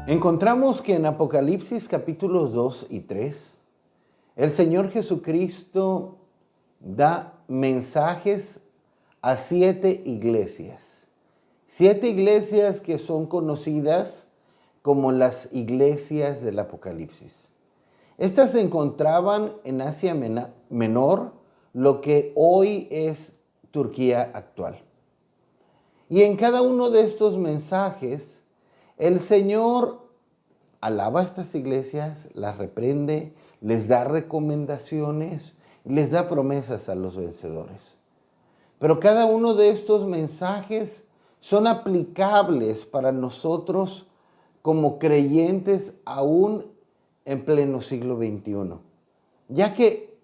Encontramos que en Apocalipsis capítulos 2 y 3, el Señor Jesucristo da mensajes a 7 iglesias. 7 iglesias que son conocidas como las iglesias del Apocalipsis. Estas se encontraban en Asia Menor, lo que hoy es Turquía actual. Y en cada uno de estos mensajes, el Señor alaba a estas iglesias, las reprende, les da recomendaciones, les da promesas a los vencedores. Pero cada uno de estos mensajes son aplicables para nosotros como creyentes aún en pleno siglo XXI. Ya que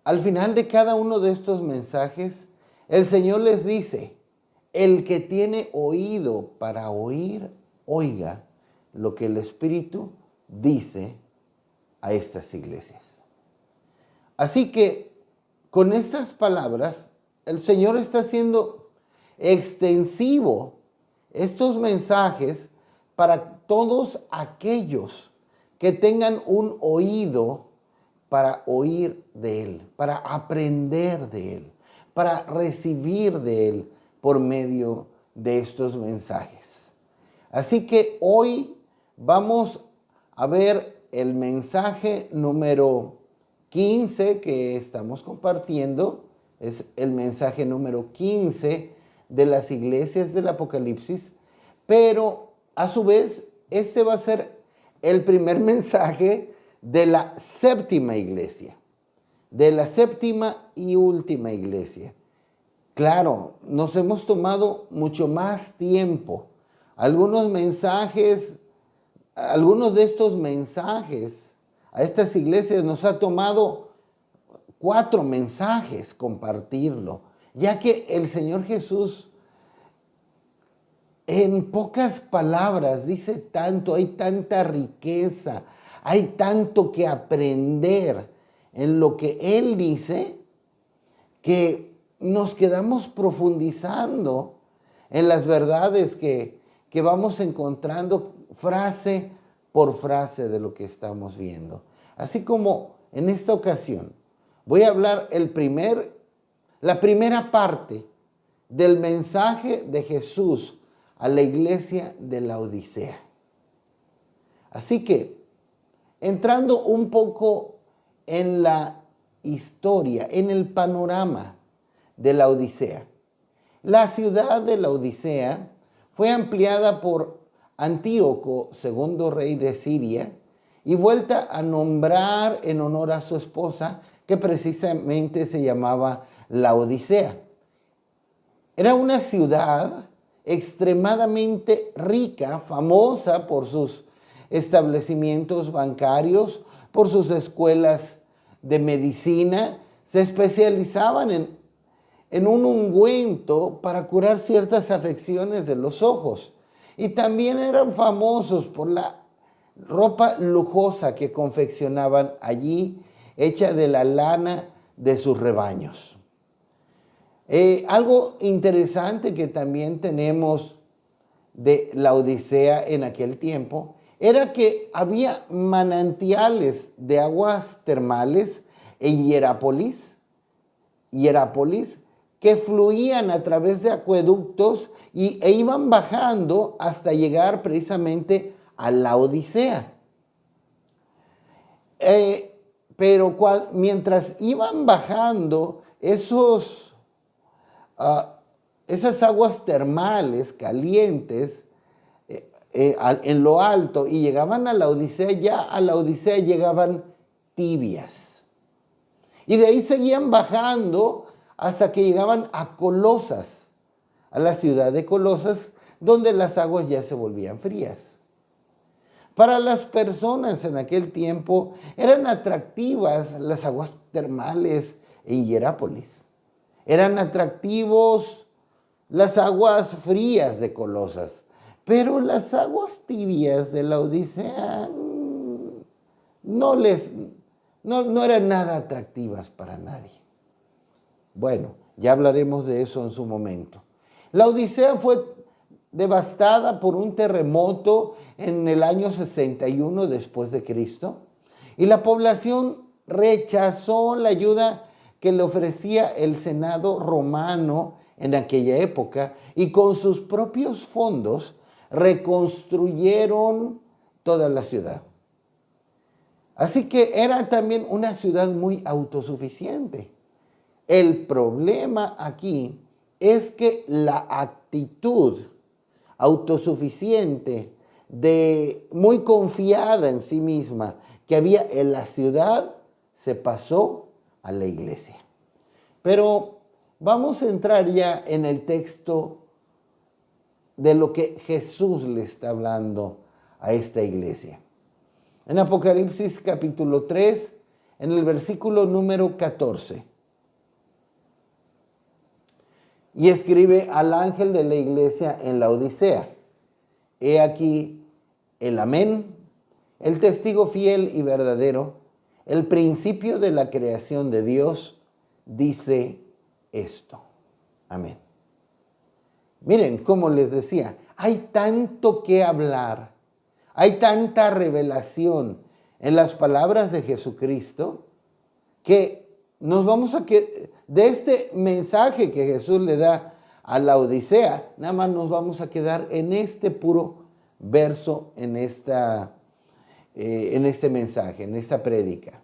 al final de cada uno de estos mensajes, el Señor les dice: el que tiene oído para oír, oiga lo que el Espíritu dice a estas iglesias. Así que con estas palabras, el Señor está haciendo extensivo estos mensajes para todos aquellos que tengan un oído para oír de Él, para aprender de Él, para recibir de Él por medio de estos mensajes. Así que hoy vamos a ver el mensaje número 15 que estamos compartiendo. Es el mensaje número 15 de las iglesias del Apocalipsis, pero a su vez este va a ser el primer mensaje de la séptima iglesia, de la séptima y última iglesia. Claro, nos hemos tomado mucho más tiempo. Algunos de estos mensajes a estas iglesias nos ha tomado 4 mensajes compartirlo, ya que el Señor Jesús en pocas palabras dice tanto, hay tanta riqueza, hay tanto que aprender en lo que Él dice, que nos quedamos profundizando en las verdades que vamos encontrando frase por frase de lo que estamos viendo. Así como en esta ocasión voy a hablar la primera parte del mensaje de Jesús a la iglesia de Laodicea. Así que, entrando un poco en la historia, en el panorama de Laodicea. La ciudad de Laodicea fue ampliada por Antíoco, segundo rey de Siria, y vuelta a nombrar en honor a su esposa, que precisamente se llamaba Laodicea. Era una ciudad extremadamente rica, famosa por sus establecimientos bancarios, por sus escuelas de medicina. Se especializaban en un ungüento para curar ciertas afecciones de los ojos. Y también eran famosos por la ropa lujosa que confeccionaban allí, hecha de la lana de sus rebaños. Algo interesante que también tenemos de Laodicea en aquel tiempo era que había manantiales de aguas termales en Hierápolis, que fluían a través de acueductos e iban bajando hasta llegar precisamente a Laodicea. Pero mientras iban bajando esas aguas termales calientes en lo alto y llegaban a Laodicea, ya a Laodicea llegaban tibias. Y de ahí seguían bajando hasta que llegaban a Colosas, a la ciudad de Colosas, donde las aguas ya se volvían frías. Para las personas en aquel tiempo eran atractivas las aguas termales en Hierápolis. Eran atractivos las aguas frías de Colosas, pero las aguas tibias de Laodicea no eran nada atractivas para nadie. Bueno, ya hablaremos de eso en su momento. Laodicea fue devastada por un terremoto en el año 61 después de Cristo, y la población rechazó la ayuda que le ofrecía el Senado romano en aquella época, y con sus propios fondos reconstruyeron toda la ciudad. Así que era también una ciudad muy autosuficiente. El problema aquí es que la actitud autosuficiente, muy confiada en sí misma que había en la ciudad, se pasó a la iglesia. Pero vamos a entrar ya en el texto de lo que Jesús le está hablando a esta iglesia. En Apocalipsis capítulo 3, en el versículo número 14. Y escribe al ángel de la iglesia en la Odisea: he aquí el Amén, el testigo fiel y verdadero, el principio de la creación de Dios, dice esto. Amén. Miren, como les decía, hay tanto que hablar, hay tanta revelación en las palabras de Jesucristo que nos vamos a que de este mensaje que Jesús le da a la Odisea, nada más nos vamos a quedar en este puro verso, en este mensaje, en esta prédica.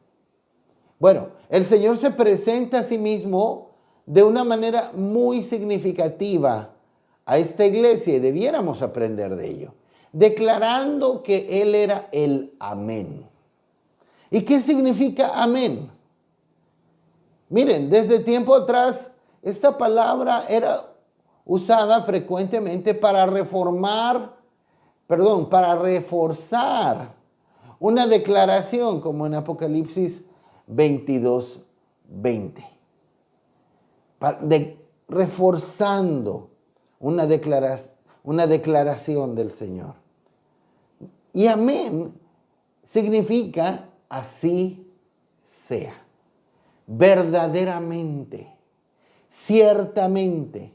Bueno, el Señor se presenta a sí mismo de una manera muy significativa a esta iglesia, y debiéramos aprender de ello, declarando que Él era el Amén. ¿Y qué significa amén? Miren, desde tiempo atrás esta palabra era usada frecuentemente para para reforzar una declaración, como en Apocalipsis 22:20. Reforzando una declaración del Señor. Y amén significa así sea, verdaderamente, ciertamente,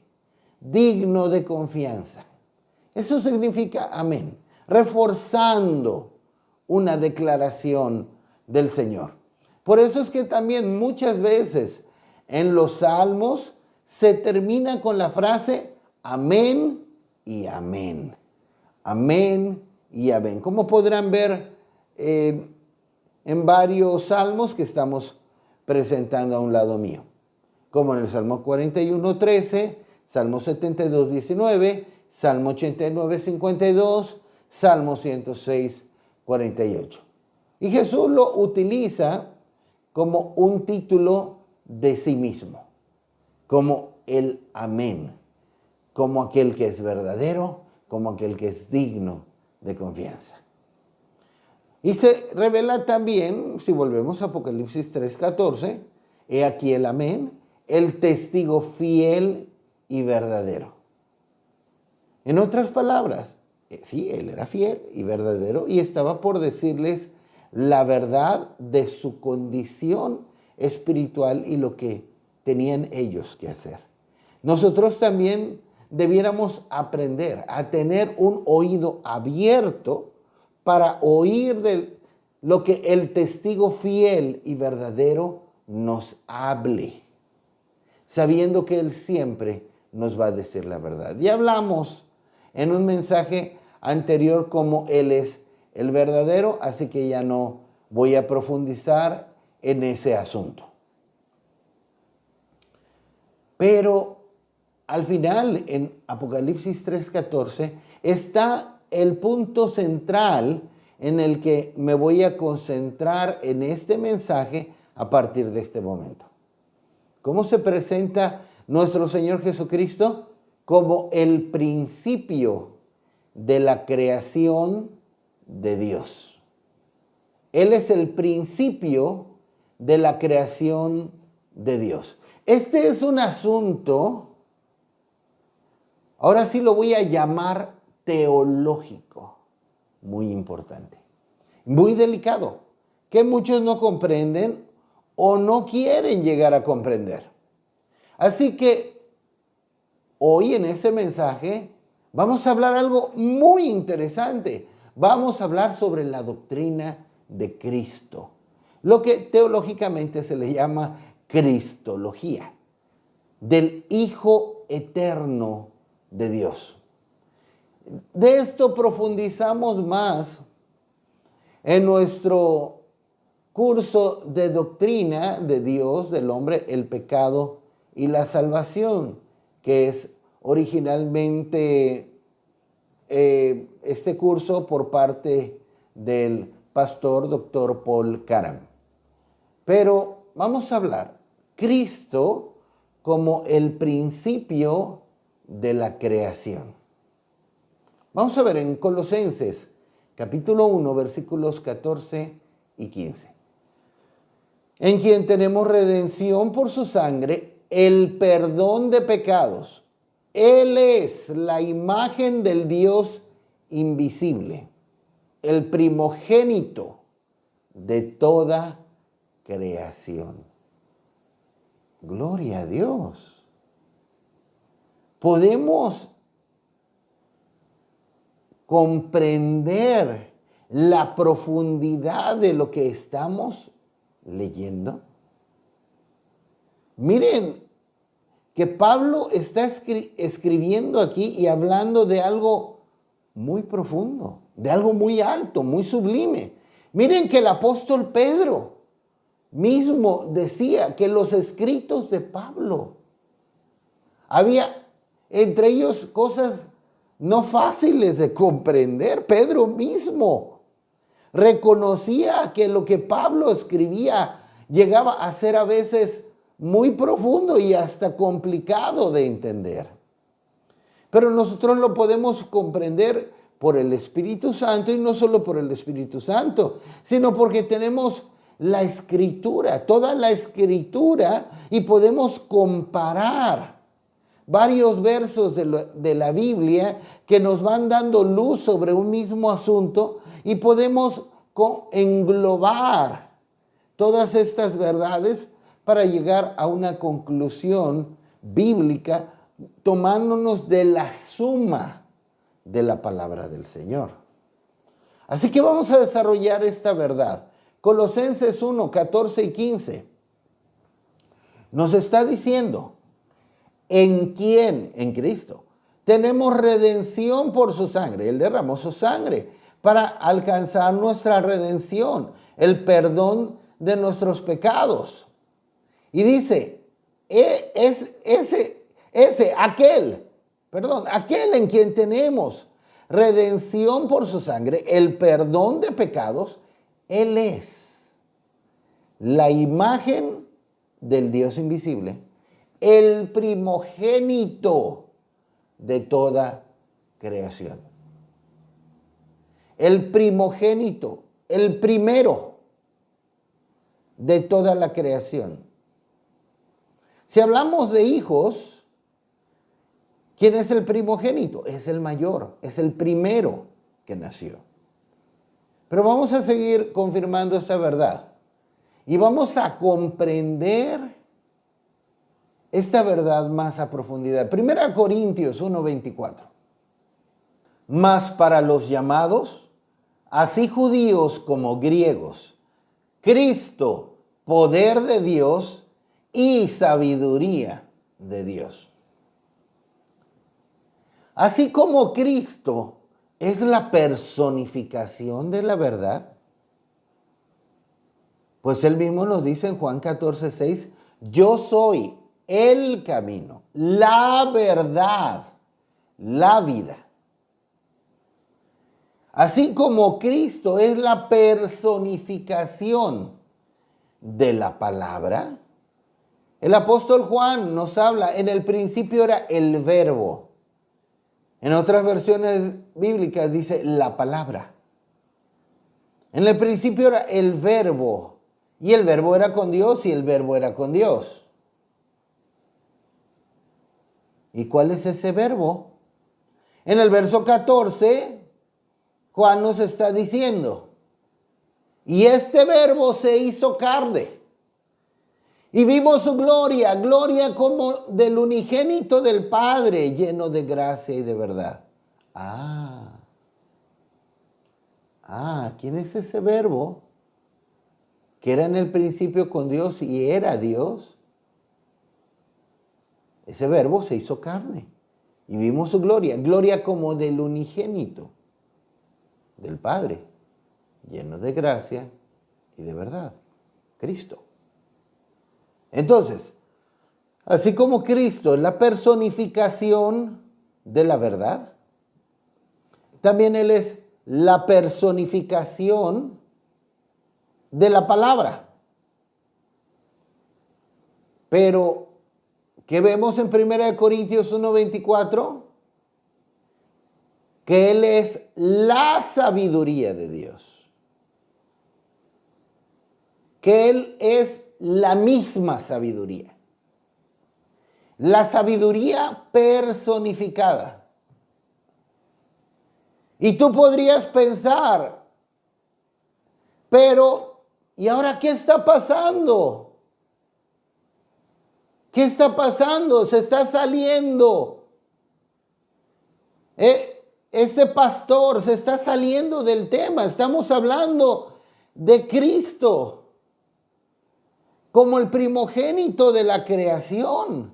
digno de confianza. Eso significa amén, reforzando una declaración del Señor. Por eso es que también muchas veces en los salmos se termina con la frase amén y amén. Amén y amén. Como podrán ver en varios salmos que estamos presentando a un lado mío. Como en el Salmo 41:13, Salmo 72:19, Salmo 89:52, Salmo 106:48. Y Jesús lo utiliza como un título de sí mismo, como el amén, como aquel que es verdadero, como aquel que es digno de confianza. Y se revela también, si volvemos a Apocalipsis 3:14, he aquí el amén, el testigo fiel y verdadero. En otras palabras, sí, él era fiel y verdadero y estaba por decirles la verdad de su condición espiritual y lo que tenían ellos que hacer. Nosotros también debiéramos aprender a tener un oído abierto para oír de lo que el testigo fiel y verdadero nos hable, sabiendo que Él siempre nos va a decir la verdad. Ya hablamos en un mensaje anterior cómo Él es el verdadero, así que ya no voy a profundizar en ese asunto. Pero al final, en Apocalipsis 3:14, está el punto central en el que me voy a concentrar en este mensaje a partir de este momento. ¿Cómo se presenta nuestro Señor Jesucristo? Como el principio de la creación de Dios. Él es el principio de la creación de Dios. Este es un asunto, ahora sí lo voy a llamar teológico, muy importante, muy delicado, que muchos no comprenden o no quieren llegar a comprender. Así que hoy en ese mensaje Vamos a hablar algo muy interesante. Vamos a hablar sobre la doctrina de Cristo, lo que teológicamente se le llama cristología, del Hijo eterno de Dios. De esto profundizamos más en nuestro curso de doctrina de Dios, del hombre, el pecado y la salvación, que es originalmente este curso por parte del pastor Dr. Paul Caram. Pero vamos a hablar Cristo como el principio de la creación. Vamos a ver en Colosenses capítulo 1, versículos 14 y 15. En quien tenemos redención por su sangre, el perdón de pecados. Él es la imagen del Dios invisible, el primogénito de toda creación. Gloria a Dios. Podemos comprender la profundidad de lo que estamos leyendo. Miren que Pablo está escribiendo aquí y hablando de algo muy profundo, de algo muy alto, muy sublime. Miren que el apóstol Pedro mismo decía que los escritos de Pablo había entre ellos cosas no fáciles de comprender. Pedro mismo reconocía que lo que Pablo escribía llegaba a ser a veces muy profundo y hasta complicado de entender. Pero nosotros lo podemos comprender por el Espíritu Santo, y no solo por el Espíritu Santo, sino porque tenemos la Escritura, toda la Escritura, y podemos comparar varios versos de la Biblia que nos van dando luz sobre un mismo asunto, y podemos englobar todas estas verdades para llegar a una conclusión bíblica, tomándonos de la suma de la palabra del Señor. Así que vamos a desarrollar esta verdad. Colosenses 1, 14 y 15 nos está diciendo: ¿en quién? En Cristo. Tenemos redención por su sangre. Él derramó su sangre para alcanzar nuestra redención, el perdón de nuestros pecados. Y dice, aquel en quien tenemos redención por su sangre, el perdón de pecados, Él es la imagen del Dios invisible, el primogénito de toda creación. El primogénito, el primero de toda la creación. Si hablamos de hijos, ¿quién es el primogénito? Es el mayor, es el primero que nació. Pero vamos a seguir confirmando esta verdad y vamos a comprender esta verdad más a profundidad. 1 Corintios 1:24. Mas para los llamados, así judíos como griegos, Cristo, poder de Dios y sabiduría de Dios. Así como Cristo es la personificación de la verdad, pues Él mismo nos dice en Juan 14:6, yo soy el camino, la verdad, la vida. Así como Cristo es la personificación de la palabra, el apóstol Juan nos habla, en el principio era el verbo. En otras versiones bíblicas dice la palabra. En el principio era el verbo, y el verbo era con Dios, y el verbo era con Dios. ¿Y cuál es ese verbo? En el verso 14, Juan nos está diciendo, y este verbo se hizo carne, y vimos su gloria como del unigénito del Padre, lleno de gracia y de verdad. Ah, ¿quién es ese verbo que era en el principio con Dios y era Dios? Ese verbo se hizo carne y vimos su gloria, gloria como del unigénito del Padre, lleno de gracia y de verdad, Cristo. Entonces, así como Cristo es la personificación de la verdad, también Él es la personificación de la palabra. Pero, ¿qué vemos en 1 Corintios 1:24? Que Él es la sabiduría de Dios. Que Él es la misma sabiduría. La sabiduría personificada. Y tú podrías pensar, pero, ¿y ahora qué está pasando? ¿Qué está pasando? Se está saliendo. Este pastor se está saliendo del tema. Estamos hablando de Cristo como el primogénito de la creación.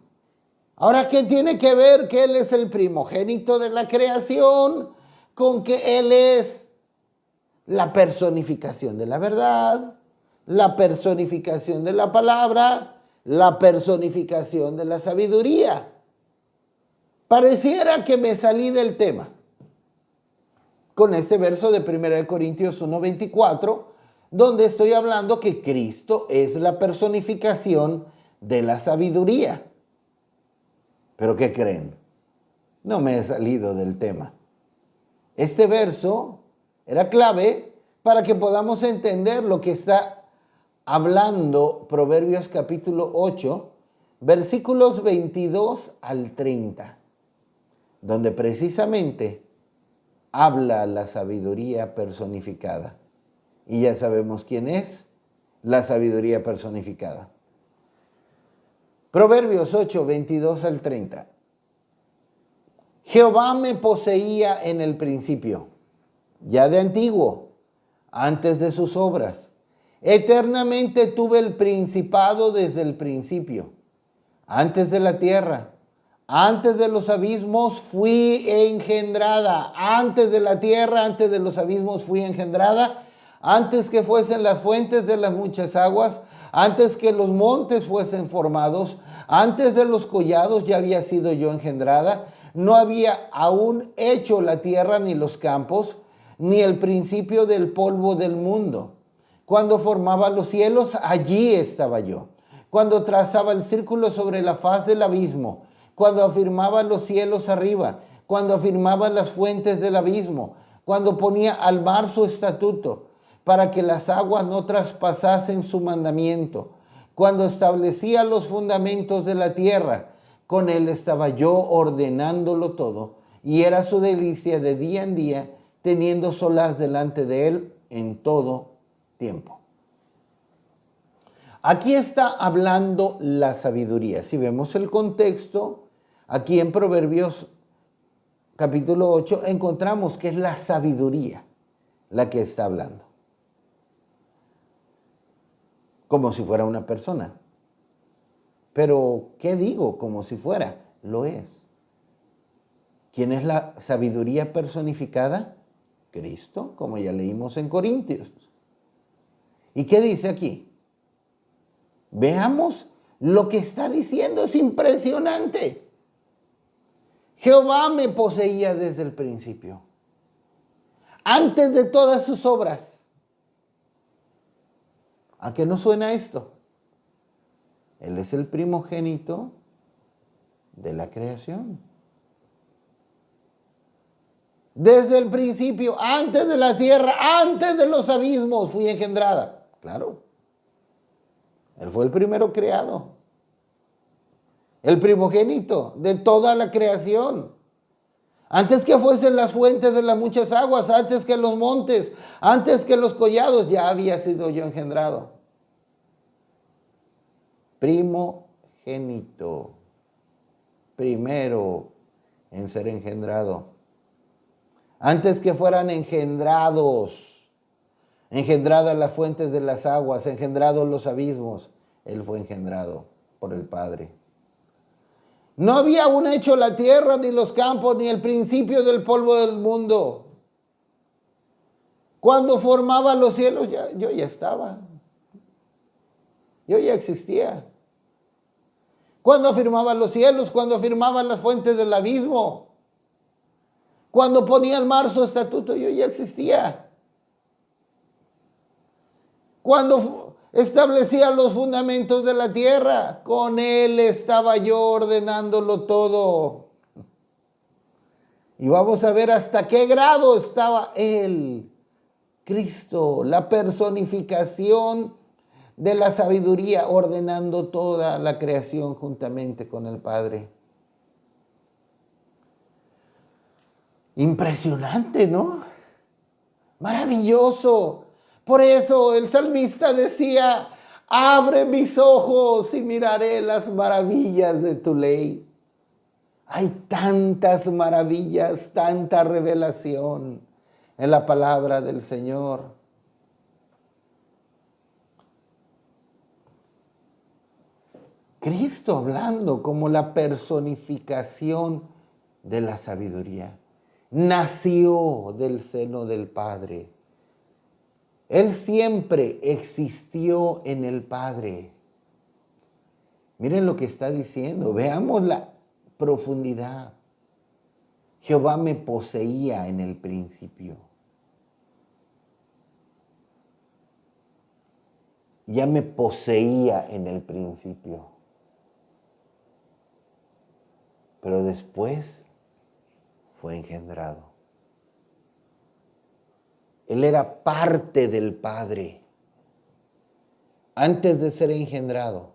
Ahora, ¿qué tiene que ver que Él es el primogénito de la creación con que Él es la personificación de la verdad, la personificación de la palabra, la personificación de la sabiduría? Pareciera que me salí del tema con este verso de 1 Corintios 1:24, donde estoy hablando que Cristo es la personificación de la sabiduría. ¿Pero qué creen? No me he salido del tema. Este verso era clave para que podamos entender lo que está hablando Proverbios capítulo 8, versículos 22 al 30, donde precisamente habla la sabiduría personificada. Y ya sabemos quién es la sabiduría personificada. Proverbios 8, 22 al 30. Jehová me poseía en el principio, ya de antiguo, antes de sus obras. Eternamente tuve el principado desde el principio, antes de la tierra. Antes de los abismos fui engendrada. Antes de la tierra, antes de los abismos fui engendrada. Antes que fuesen las fuentes de las muchas aguas, antes que los montes fuesen formados, antes de los collados ya había sido yo engendrada. No había aún hecho la tierra ni los campos, ni el principio del polvo del mundo. Cuando formaba los cielos, allí estaba yo. Cuando trazaba el círculo sobre la faz del abismo, cuando afirmaba los cielos arriba, cuando afirmaba las fuentes del abismo, cuando ponía al mar su estatuto, para que las aguas no traspasasen su mandamiento, cuando establecía los fundamentos de la tierra, con él estaba yo ordenándolo todo, y era su delicia de día en día, teniendo solaz delante de él en todo tiempo. Aquí está hablando la sabiduría. Si vemos el contexto, aquí en Proverbios capítulo 8 encontramos que es la sabiduría la que está hablando. Como si fuera una persona. Pero, ¿qué digo? Como si fuera. Lo es. ¿Quién es la sabiduría personificada? Cristo, como ya leímos en Corintios. ¿Y qué dice aquí? Veamos lo que está diciendo, es impresionante. Jehová me poseía desde el principio, antes de todas sus obras. ¿A qué no suena esto? Él es el primogénito de la creación. Desde el principio, antes de la tierra, antes de los abismos, fui engendrada. Claro. Él fue el primero creado. El primogénito de toda la creación. Antes que fuesen las fuentes de las muchas aguas, antes que los montes, antes que los collados, ya había sido yo engendrado. Primogénito. Primero en ser engendrado. Antes que fueran engendradas las fuentes de las aguas, engendrados los abismos, Él fue engendrado por el Padre. No había aún hecho la tierra, ni los campos, ni el principio del polvo del mundo. Cuando formaba los cielos, yo ya estaba. Yo ya existía. Cuando firmaba los cielos, cuando firmaba las fuentes del abismo, cuando ponía el mar su estatuto, yo ya existía. Cuando establecía los fundamentos de la tierra, con Él estaba yo ordenándolo todo. Y vamos a ver hasta qué grado estaba Él, Cristo, la personificación de la sabiduría, ordenando toda la creación juntamente con el Padre. Impresionante, ¿no? Maravilloso. Por eso el salmista decía, abre mis ojos y miraré las maravillas de tu ley. Hay tantas maravillas, tanta revelación en la palabra del Señor. Cristo hablando como la personificación de la sabiduría. Nació del seno del Padre. Él siempre existió en el Padre. Miren lo que está diciendo. Veamos la profundidad. Jehová me poseía en el principio. Ya me poseía en el principio. Pero después fue engendrado. Él era parte del Padre. Antes de ser engendrado,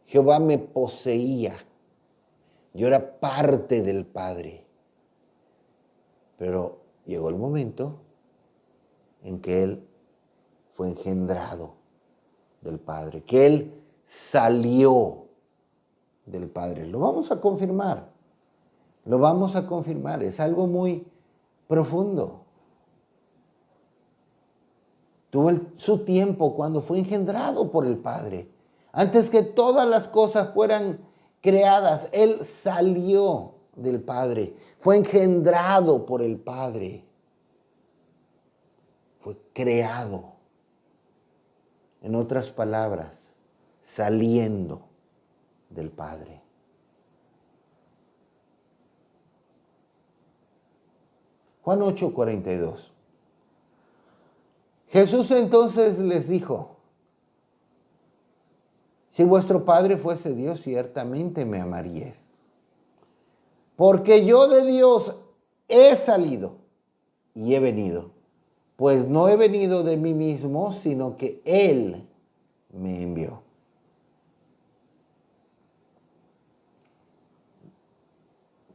Jehová me poseía. Yo era parte del Padre. Pero llegó el momento en que Él fue engendrado del Padre, que Él salió del Padre. Lo vamos a confirmar. Lo vamos a confirmar. Es algo muy profundo. Tuvo su tiempo cuando fue engendrado por el Padre. Antes que todas las cosas fueran creadas, Él salió del Padre. Fue engendrado por el Padre. Fue creado. En otras palabras, saliendo del Padre. Juan 8:42. Jesús entonces les dijo, si vuestro Padre fuese Dios, ciertamente me amaríais. Porque yo de Dios he salido y he venido. Pues no he venido de mí mismo, sino que Él me envió.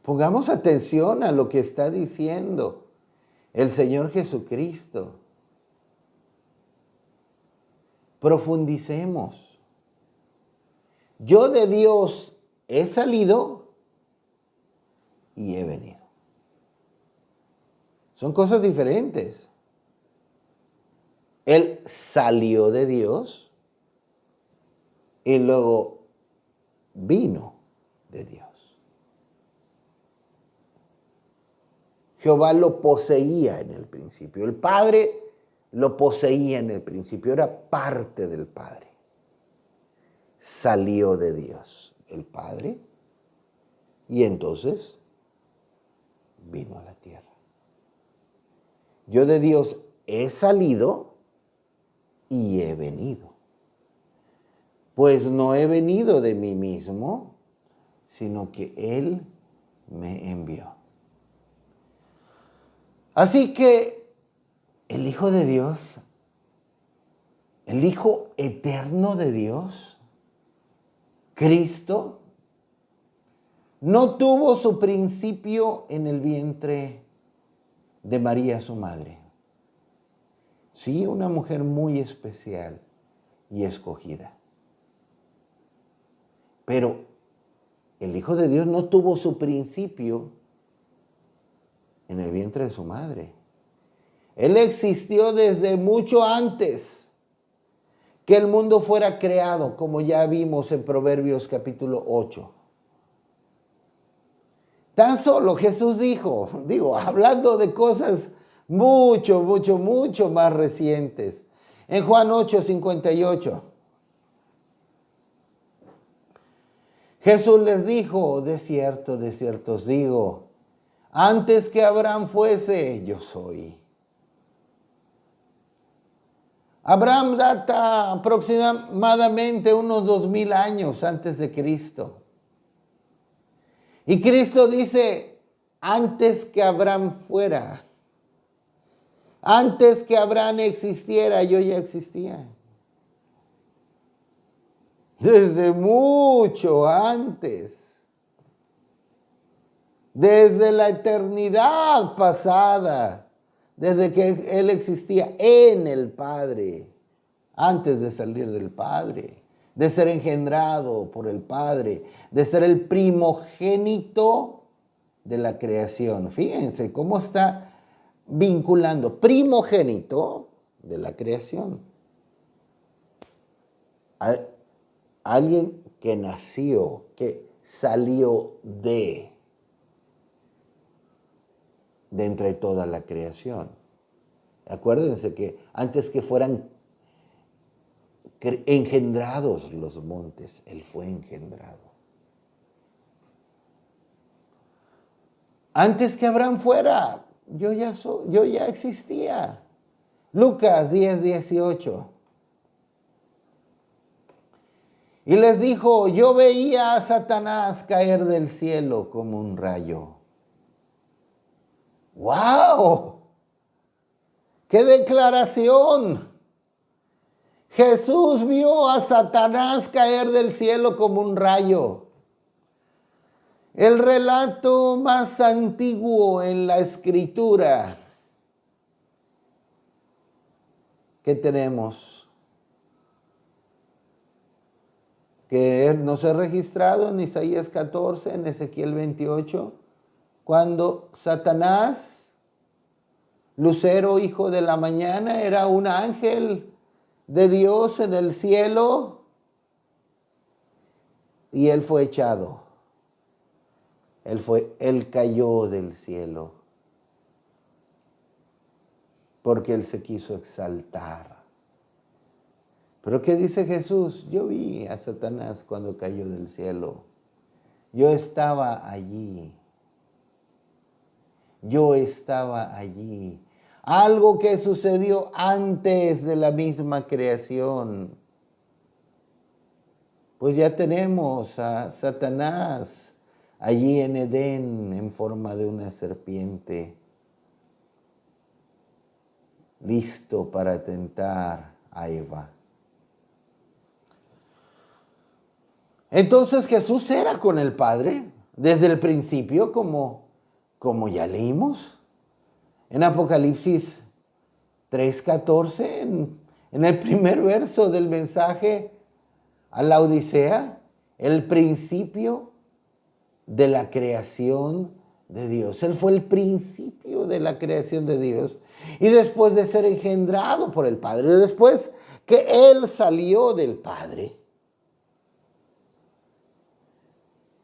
Pongamos atención a lo que está diciendo el Señor Jesucristo. Profundicemos. Yo de Dios he salido y he venido. Son cosas diferentes. Él salió de Dios y luego vino de Dios. Jehová lo poseía en el principio. El Padre lo poseía en el principio. Era parte del Padre. Salió de Dios el Padre y entonces vino a la tierra. Yo de Dios he salido y he venido. Pues no he venido de mí mismo, sino que Él me envió. Así que el Hijo de Dios, el Hijo eterno de Dios, Cristo, no tuvo su principio en el vientre de María, su madre. Sí, una mujer muy especial y escogida. Pero el Hijo de Dios no tuvo su principio en el vientre de su madre. Él existió desde mucho antes que el mundo fuera creado, como ya vimos en Proverbios capítulo 8. Tan solo Jesús dijo, hablando de cosas mucho más recientes. En Juan 8:58, Jesús les dijo, de cierto os digo, antes que Abraham fuese, yo soy. Abraham data aproximadamente unos 2000 años antes de Cristo. Y Cristo dice, antes que Abraham fuera, antes que Abraham existiera, yo ya existía. Desde mucho antes. Desde la eternidad pasada. Desde que Él existía en el Padre. Antes de salir del Padre. De ser engendrado por el Padre. De ser el primogénito de la creación. Fíjense cómo está vinculando primogénito de la creación. Alguien que nació, que salió de entre toda la creación. Acuérdense que antes que fueran engendrados los montes, Él fue engendrado. Antes que Abraham fuera, yo ya existía. Lucas 10:18. Y les dijo, yo veía a Satanás caer del cielo como un rayo. ¡Wow! ¡Qué declaración! Jesús vio a Satanás caer del cielo como un rayo. El relato más antiguo en la Escritura que tenemos, que nos ha registrado en Isaías 14, en Ezequiel 28, cuando Satanás, Lucero, hijo de la mañana, era un ángel de Dios en el cielo y él fue echado. Él cayó del cielo porque él se quiso exaltar. Pero ¿qué dice Jesús? Yo vi a Satanás cuando cayó del cielo. Yo estaba allí. Yo estaba allí. Algo que sucedió antes de la misma creación. Pues ya tenemos a Satanás allí en Edén en forma de una serpiente, listo para tentar a Eva. Entonces Jesús era con el Padre desde el principio, como ya leímos en Apocalipsis 3:14, en el primer verso del mensaje a la Odisea, el principio de la creación de Dios. Él fue el principio de la creación de Dios. Y después de ser engendrado por el Padre, después que Él salió del Padre,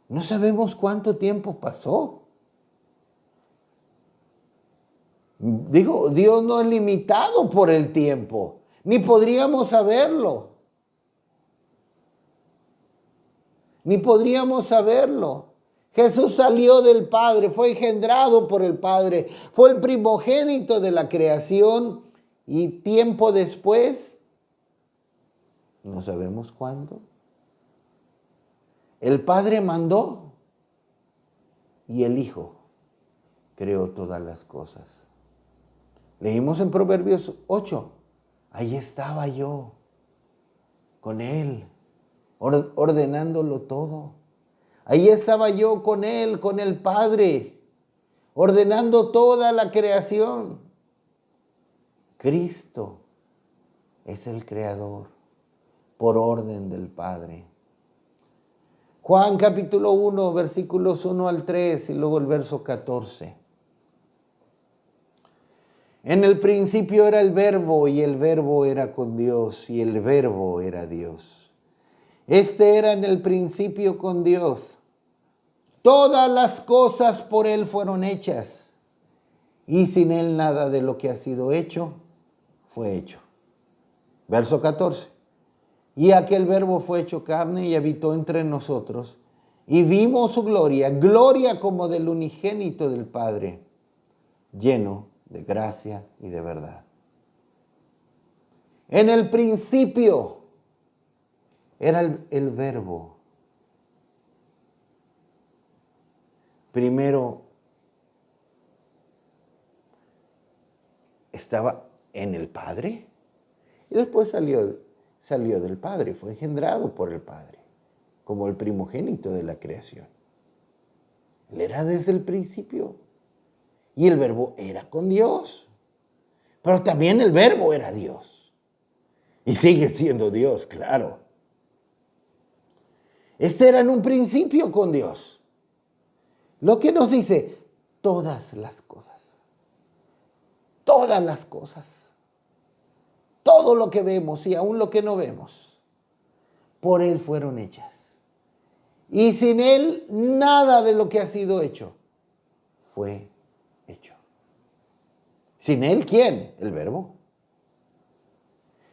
no sabemos cuánto tiempo pasó. Dios no es limitado por el tiempo, ni podríamos saberlo. Jesús salió del Padre, fue engendrado por el Padre, fue el primogénito de la creación y tiempo después, no sabemos cuándo, el Padre mandó y el Hijo creó todas las cosas. Leímos en Proverbios 8, ahí estaba yo con Él, ordenándolo todo. Ahí estaba yo con Él, con el Padre, ordenando toda la creación. Cristo es el Creador por orden del Padre. Juan capítulo 1, versículos 1 al 3 y luego el verso 14. En el principio era el Verbo, y el Verbo era con Dios, y el Verbo era Dios. Este era en el principio con Dios. Todas las cosas por Él fueron hechas, y sin Él nada de lo que ha sido hecho fue hecho. Verso 14. Y aquel Verbo fue hecho carne y habitó entre nosotros, y vimos su gloria, gloria como del unigénito del Padre, lleno de gracia y de verdad. En el principio era el Verbo. Primero estaba en el Padre y después salió del Padre, fue engendrado por el Padre, como el primogénito de la creación. Él era desde el principio y el Verbo era con Dios, pero también el Verbo era Dios y sigue siendo Dios, claro. Este era en un principio con Dios. Lo que nos dice, todas las cosas, todo lo que vemos y aún lo que no vemos, por Él fueron hechas. Y sin Él, nada de lo que ha sido hecho fue hecho. ¿Sin Él quién? El Verbo.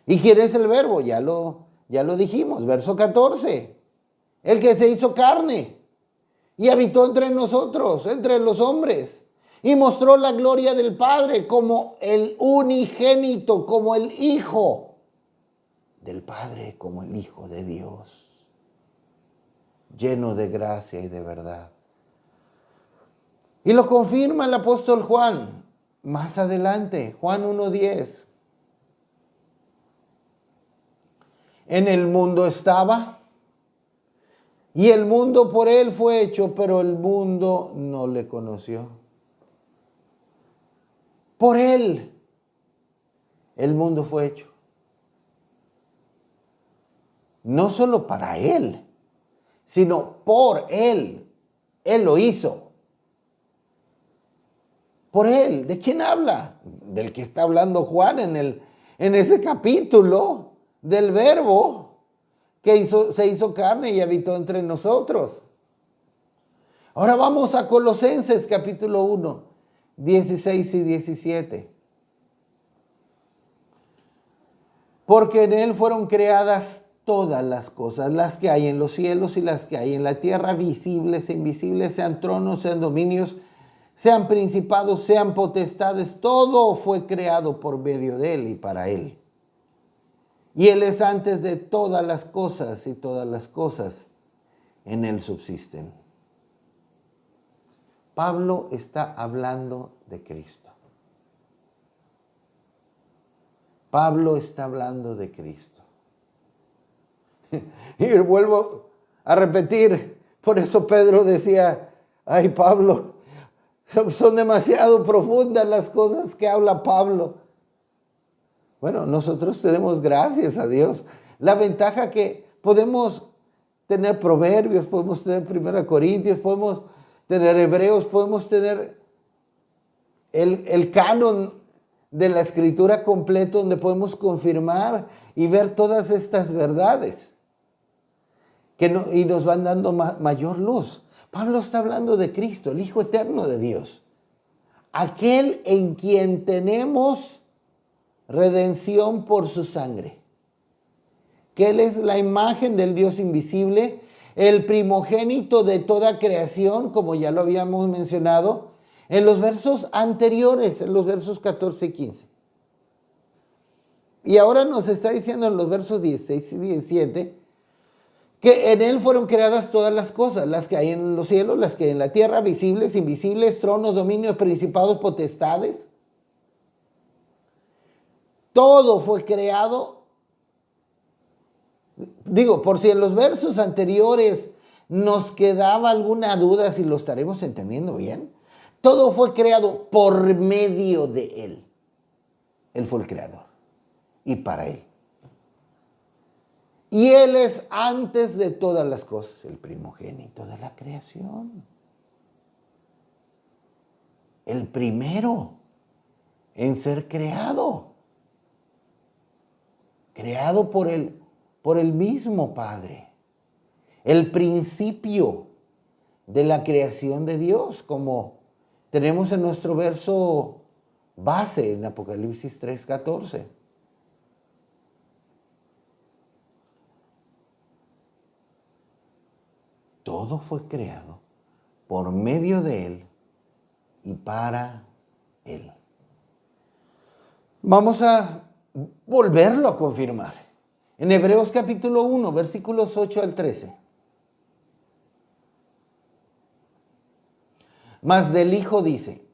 ¿Y quién es el Verbo? Ya lo dijimos, verso 14. El que se hizo carne y habitó entre nosotros, entre los hombres, y mostró la gloria del Padre como el unigénito, como el Hijo del Padre, como el Hijo de Dios, lleno de gracia y de verdad. Y lo confirma el apóstol Juan más adelante, Juan 1:10. En el mundo estaba, y el mundo por Él fue hecho, pero el mundo no le conoció. Por Él, el mundo fue hecho. No solo para Él, sino por Él. Él lo hizo. Por Él. ¿De quién habla? Del que está hablando Juan en ese capítulo, del Verbo que se hizo carne y habitó entre nosotros. Ahora vamos a Colosenses capítulo 1, 16 y 17. Porque en Él fueron creadas todas las cosas, las que hay en los cielos y las que hay en la tierra, visibles e invisibles, sean tronos, sean dominios, sean principados, sean potestades, todo fue creado por medio de Él y para Él. Y Él es antes de todas las cosas, y todas las cosas en Él subsisten. Pablo está hablando de Cristo. Pablo está hablando de Cristo. Y vuelvo a repetir, por eso Pedro decía, ay Pablo, son demasiado profundas las cosas que habla Pablo. Bueno, nosotros tenemos, gracias a Dios, la ventaja que podemos tener Proverbios, podemos tener 1 Corintios, podemos tener Hebreos, podemos tener el canon de la Escritura completo donde podemos confirmar y ver todas estas verdades y nos van dando mayor luz. Pablo está hablando de Cristo, el Hijo eterno de Dios, aquel en quien tenemos redención por su sangre, que Él es la imagen del Dios invisible, el primogénito de toda creación, como ya lo habíamos mencionado en los versos anteriores, en los versos 14 y 15. Y ahora nos está diciendo en los versos 16 y 17 que en Él fueron creadas todas las cosas, las que hay en los cielos, las que hay en la tierra, visibles, invisibles, tronos, dominios, principados, potestades. Todo fue creado. Digo, por si en los versos anteriores nos quedaba alguna duda, si lo estaremos entendiendo bien. Todo fue creado por medio de Él. Él fue el creador. Y para Él. Y Él es antes de todas las cosas, el primogénito de la creación. El primero. en ser creado. Creado por el mismo Padre. El principio de la creación de Dios, como tenemos en nuestro verso base en Apocalipsis 3:14. Todo fue creado por medio de Él y para Él. Vamos a volverlo a confirmar. En Hebreos capítulo 1, versículos 8 al 13. Mas del Hijo dice,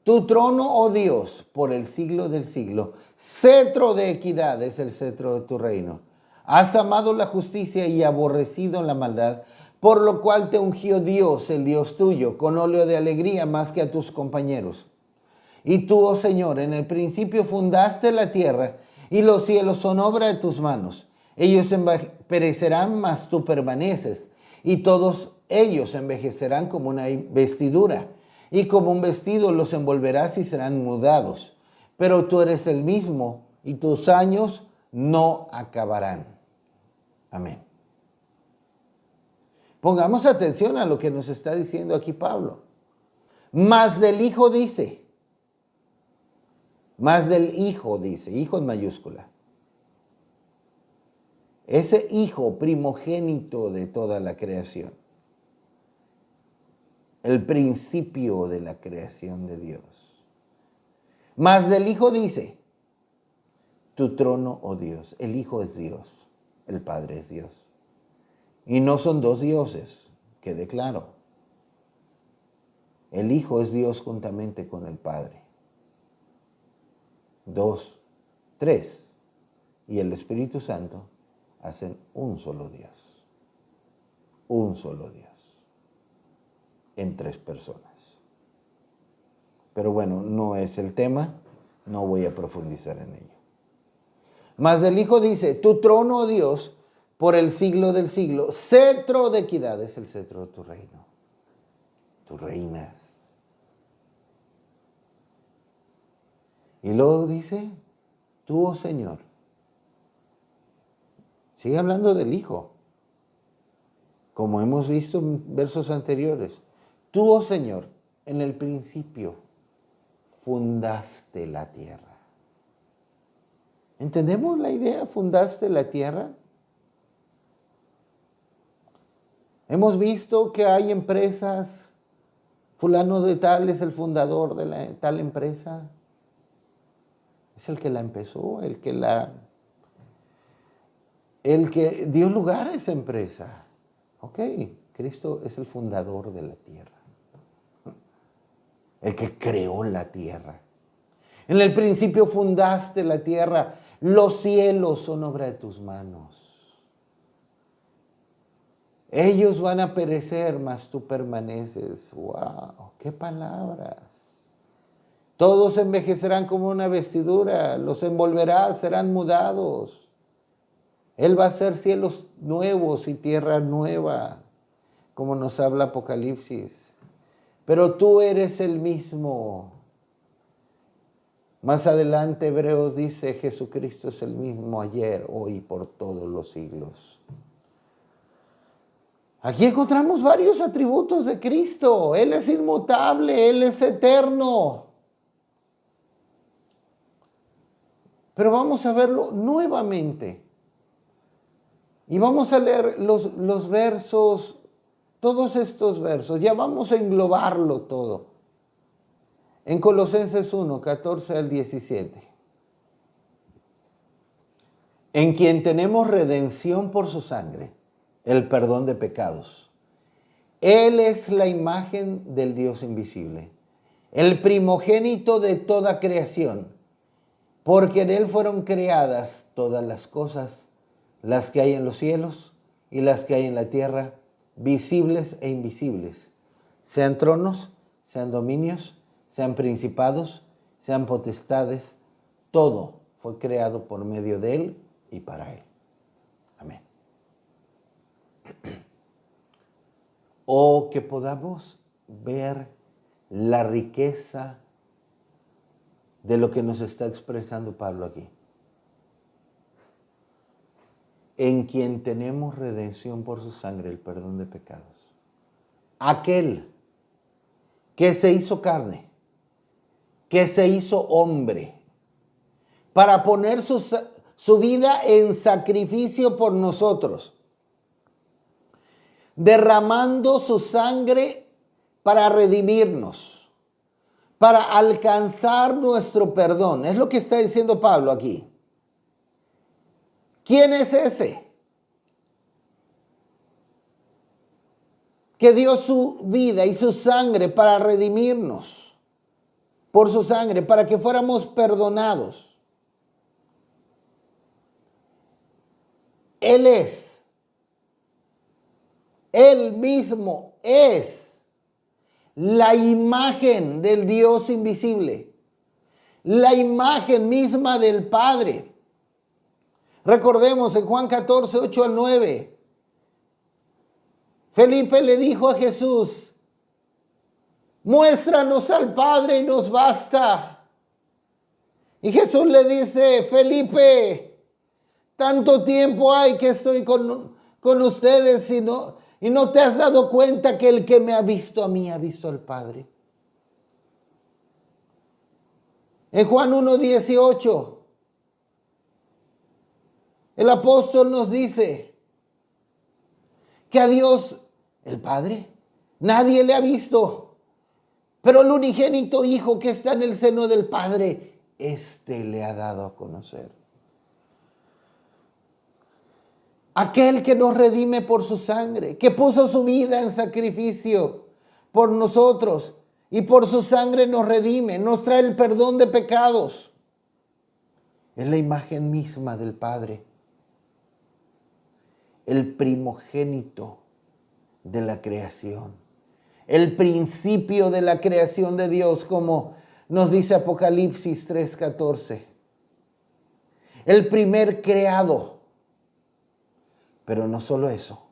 tu trono, oh Dios, por el siglo del siglo, cetro de equidad es el cetro de tu reino. Has amado la justicia y aborrecido la maldad, por lo cual te ungió Dios, el Dios tuyo, con óleo de alegría más que a tus compañeros. Y tú, oh Señor, en el principio fundaste la tierra, y los cielos son obra de tus manos. Ellos perecerán, mas tú permaneces, y todos ellos envejecerán como una vestidura, y como un vestido los envolverás y serán mudados. Pero tú eres el mismo, y tus años no acabarán. Amén. Pongamos atención a lo que nos está diciendo aquí Pablo. Más del Hijo dice, Hijo en mayúscula. Ese Hijo primogénito de toda la creación. El principio de la creación de Dios. Más del Hijo dice, tu trono, oh Dios. El Hijo es Dios, el Padre es Dios. Y no son dos dioses, quede claro. El Hijo es Dios juntamente con el Padre. 2, 3 y el Espíritu Santo hacen un solo Dios. Un solo Dios. En 3 personas. Pero bueno, no es el tema, no voy a profundizar en ello. Mas del Hijo dice, tu trono, oh Dios, por el siglo del siglo, cetro de equidad es el cetro de tu reino. Tú reinas. Y luego dice, tú, oh Señor. Sigue hablando del Hijo. Como hemos visto en versos anteriores. Tú, oh Señor, en el principio fundaste la tierra. ¿Entendemos la idea? ¿Fundaste la tierra? Hemos visto que hay empresas, fulano de tal es el fundador de tal empresa. Es el que la empezó, el que dio lugar a esa empresa. Ok, Cristo es el fundador de la tierra. El que creó la tierra. En el principio fundaste la tierra. Los cielos son obra de tus manos. Ellos van a perecer, mas tú permaneces. ¡Wow! ¡Qué palabras! Todos envejecerán como una vestidura. Los envolverás, serán mudados. Él va a hacer cielos nuevos y tierra nueva, como nos habla Apocalipsis. Pero tú eres el mismo. Más adelante Hebreos dice, Jesucristo es el mismo ayer, hoy y por todos los siglos. Aquí encontramos varios atributos de Cristo. Él es inmutable, Él es eterno. Pero vamos a verlo nuevamente. Y vamos a leer los versos, todos estos versos. Ya vamos a englobarlo todo. En Colosenses 1, 14 al 17. En quien tenemos redención por su sangre, el perdón de pecados. Él es la imagen del Dios invisible, el primogénito de toda creación, porque en Él fueron creadas todas las cosas, las que hay en los cielos y las que hay en la tierra, visibles e invisibles, sean tronos, sean dominios, sean principados, sean potestades, todo fue creado por medio de Él y para Él. Amén. Oh, que podamos ver la riqueza de lo que nos está expresando Pablo aquí. En quien tenemos redención por su sangre, el perdón de pecados. Aquel que se hizo carne, que se hizo hombre, para poner su vida en sacrificio por nosotros, derramando su sangre para redimirnos, para alcanzar nuestro perdón. Es lo que está diciendo Pablo aquí. ¿Quién es ese que dio su vida y su sangre para redimirnos? Por su sangre, para que fuéramos perdonados. Él es. Él mismo es la imagen del Dios invisible. La imagen misma del Padre. Recordemos en Juan 14, 8 al 9. Felipe le dijo a Jesús: muéstranos al Padre y nos basta. Y Jesús le dice: Felipe, tanto tiempo hay que estoy con ustedes y no te has dado cuenta que el que me ha visto a mí ha visto al Padre. En Juan 1:18, el apóstol nos dice que a Dios, el Padre, nadie le ha visto, pero el unigénito Hijo que está en el seno del Padre, éste le ha dado a conocer. Aquel que nos redime por su sangre, que puso su vida en sacrificio por nosotros y por su sangre nos redime, nos trae el perdón de pecados. Es la imagen misma del Padre, el primogénito de la creación, el principio de la creación de Dios, como nos dice Apocalipsis 3:14. El primer creado. Pero no solo eso.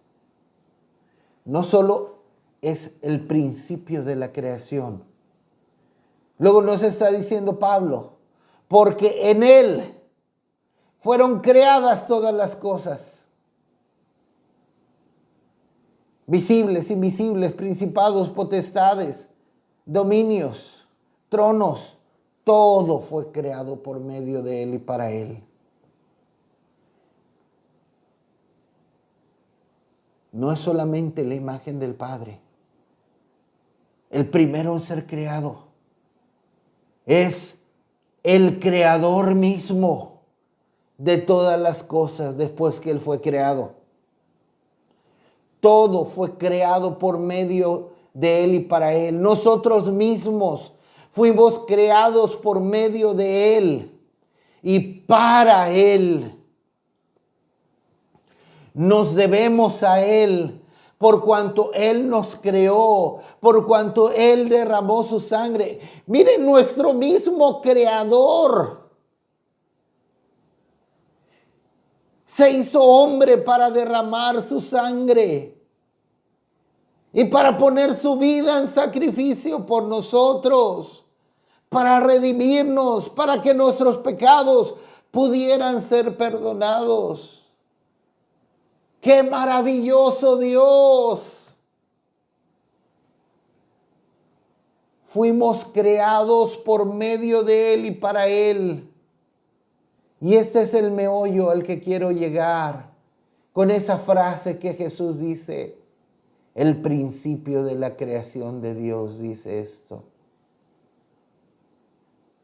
No solo es el principio de la creación. Luego nos está diciendo Pablo, porque en Él fueron creadas todas las cosas. Visibles, invisibles, principados, potestades, dominios, tronos. Todo fue creado por medio de Él y para Él. No es solamente la imagen del Padre, el primero en ser creado. Es el creador mismo de todas las cosas después que Él fue creado. Todo fue creado por medio de Él y para Él. Nosotros mismos fuimos creados por medio de Él y para Él. Nos debemos a Él por cuanto Él nos creó, por cuanto Él derramó su sangre. Miren, nuestro mismo Creador se hizo hombre para derramar su sangre y para poner su vida en sacrificio por nosotros, para redimirnos, para que nuestros pecados pudieran ser perdonados. ¡Qué maravilloso Dios! Fuimos creados por medio de Él y para Él. Y este es el meollo al que quiero llegar con esa frase que Jesús dice. El principio de la creación de Dios dice esto.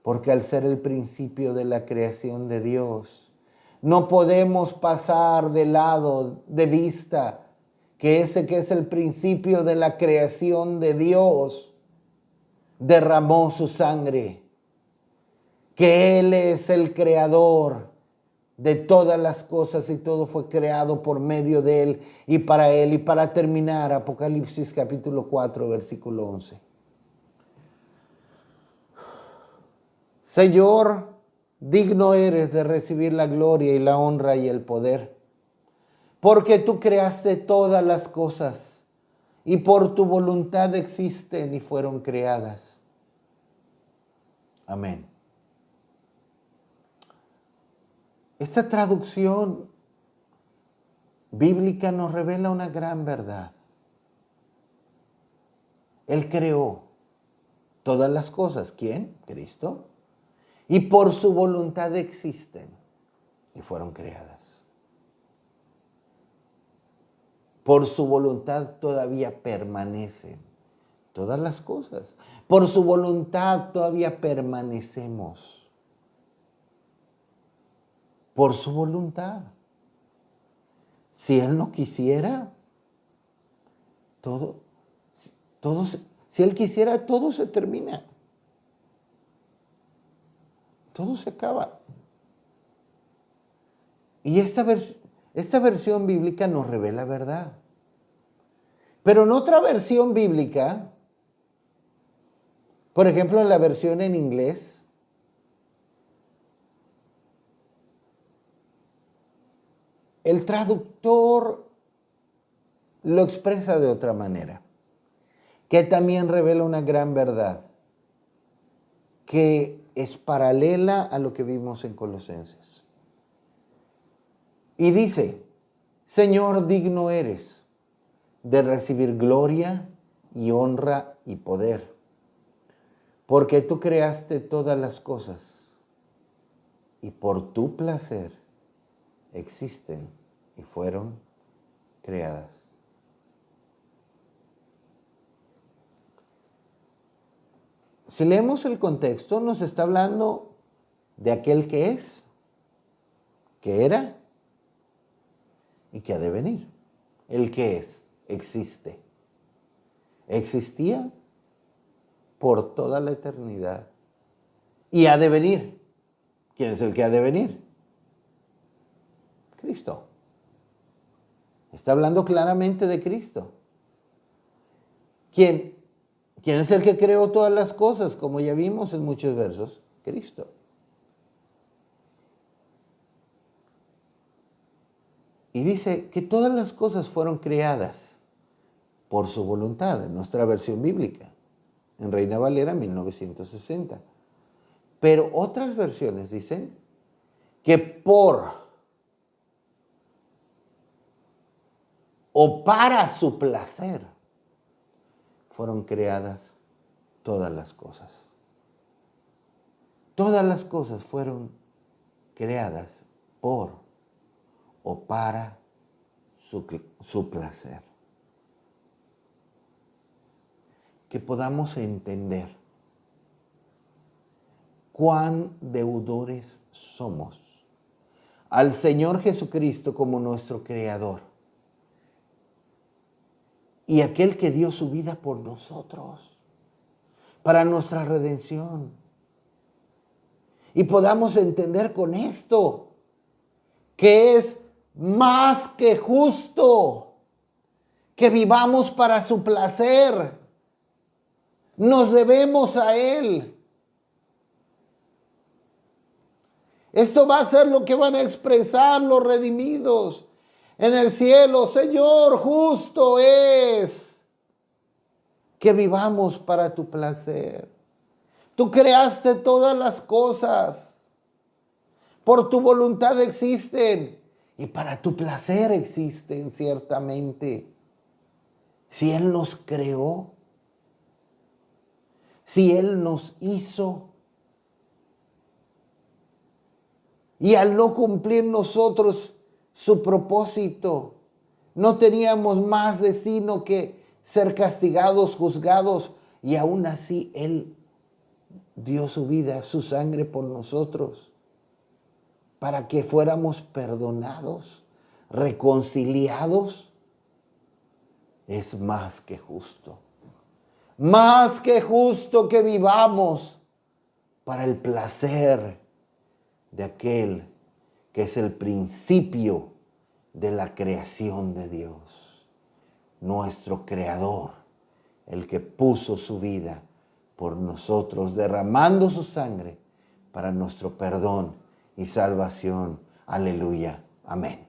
Porque al ser el principio de la creación de Dios, no podemos pasar de lado, de vista, que ese que es el principio de la creación de Dios, derramó su sangre, que Él es el creador de todas las cosas y todo fue creado por medio de Él y para Él. Y para terminar, Apocalipsis capítulo 4, versículo 11. Señor, digno eres de recibir la gloria y la honra y el poder, porque tú creaste todas las cosas y por tu voluntad existen y fueron creadas. Amén. Esta traducción bíblica nos revela una gran verdad. Él creó todas las cosas. ¿Quién? Cristo. Y por su voluntad existen y fueron creadas. Por su voluntad todavía permanecen todas las cosas. Por su voluntad todavía permanecemos. Por su voluntad. Si Él no quisiera, si Él quisiera, todo se termina. Todo se acaba. Y esta versión bíblica nos revela verdad. Pero en otra versión bíblica, por ejemplo, en la versión en inglés, el traductor lo expresa de otra manera, que también revela una gran verdad, que es paralela a lo que vimos en Colosenses. Y dice, Señor, digno eres de recibir gloria y honra y poder, porque tú creaste todas las cosas y por tu placer existen y fueron creadas. Si leemos el contexto, nos está hablando de aquel que es, que era y que ha de venir. El que es, existe. Existía por toda la eternidad y ha de venir. ¿Quién es el que ha de venir? Cristo. Está hablando claramente de Cristo. ¿Quién es el que creó todas las cosas? Como ya vimos en muchos versos, Cristo. Y dice que todas las cosas fueron creadas por su voluntad, en nuestra versión bíblica, en Reina Valera 1960. Pero otras versiones dicen que por o para su placer fueron creadas todas las cosas. Todas las cosas fueron creadas por o para su placer. Que podamos entender cuán deudores somos al Señor Jesucristo como nuestro Creador y aquel que dio su vida por nosotros, para nuestra redención. Y podamos entender con esto que es más que justo que vivamos para su placer. Nos debemos a Él. Esto va a ser lo que van a expresar los redimidos en el cielo. Señor, justo es que vivamos para tu placer. Tú creaste todas las cosas. Por tu voluntad existen y para tu placer existen ciertamente. Si Él nos creó, si Él nos hizo, y al no cumplir nosotros su propósito, no teníamos más destino que ser castigados, juzgados, y aún así Él dio su vida, su sangre por nosotros, para que fuéramos perdonados, reconciliados. Es más que justo. Más que justo que vivamos para el placer de aquel que es el principio de la creación de Dios, nuestro Creador, el que puso su vida por nosotros, derramando su sangre para nuestro perdón y salvación. Aleluya. Amén.